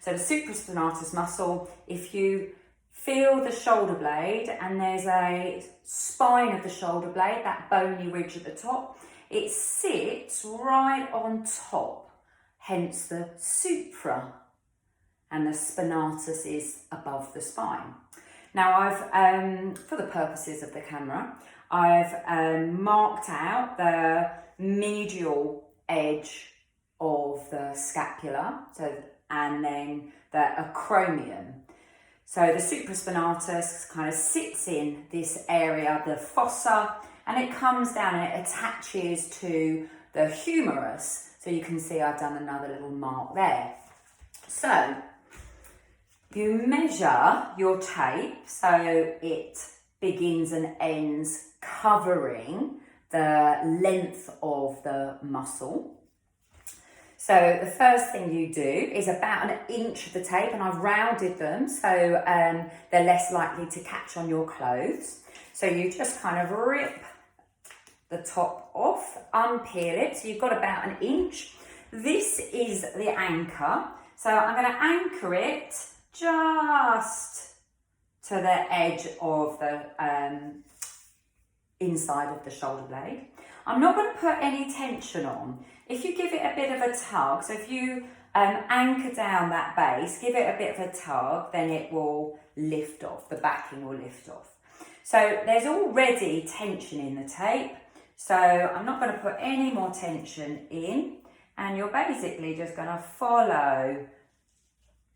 So the supraspinatus muscle, if you feel the shoulder blade and there's a spine of the shoulder blade, that bony ridge at the top, it sits right on top, hence the supra, and the spinatus is above the spine. Now I've, for the purposes of the camera, I've marked out the medial edge of the scapula, and then the acromion. So the supraspinatus kind of sits in this area, the fossa, and it comes down and it attaches to the humerus. So you can see I've done another little mark there. So you measure your tape so it begins and ends covering the length of the muscle. So the first thing you do is about 1 inch of the tape, and I've rounded them so they're less likely to catch on your clothes. So you just kind of rip the top off, unpeel it. So you've got about 1 inch. This is the anchor. So I'm going to anchor it just to the edge of the inside of the shoulder blade. I'm not going to put any tension on. If you give it a bit of a tug, so if you anchor down that base, give it a bit of a tug, then it will lift off, the backing will lift off. So there's already tension in the tape, so I'm not going to put any more tension in, and you're basically just going to follow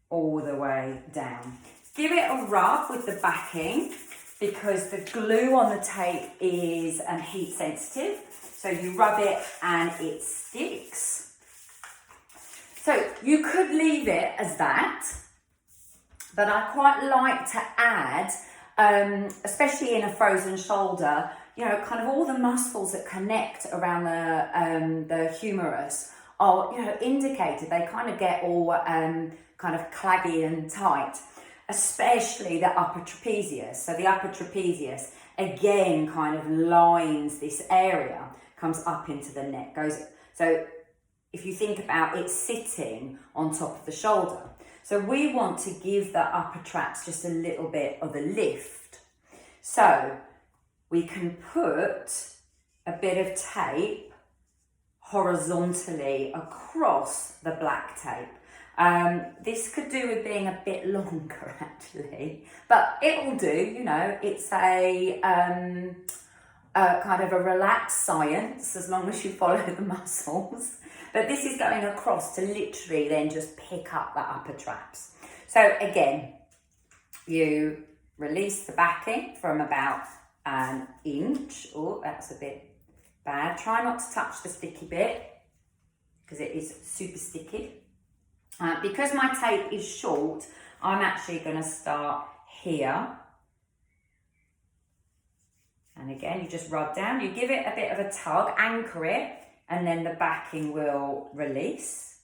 all the way down. Give it a rub with the backing, because the glue on the tape is heat sensitive. So you rub it and it sticks. So you could leave it as that, but I quite like to add, especially in a frozen shoulder, you know, kind of all the muscles that connect around the humerus are, you know, indicated. They kind of get all kind of claggy and tight, especially the upper trapezius. So the upper trapezius, again, kind of lines this area, comes up into the neck, goes. So if you think about it sitting on top of the shoulder. So we want to give the upper traps just a little bit of a lift. So we can put a bit of tape horizontally across the black tape. This could do with being a bit longer actually, but it will do, you know, it's a kind of a relaxed science as long as you follow the muscles. But this is going across to literally then just pick up the upper traps. So again, you release the backing from about 1 inch. Oh, that's a bit bad. Try not to touch the sticky bit because it is super sticky. Because my tape is short, I'm actually going to start here. And again, you just rub down, you give it a bit of a tug, anchor it, and then the backing will release.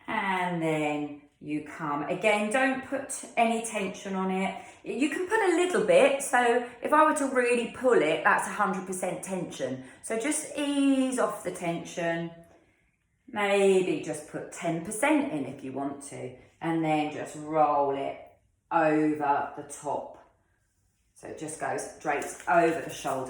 And then you come, again, don't put any tension on it. You can put a little bit, so if I were to really pull it, that's 100% tension. So just ease off the tension. Maybe just put 10% in if you want to, and then just roll it over the top. So it just goes straight over the shoulder.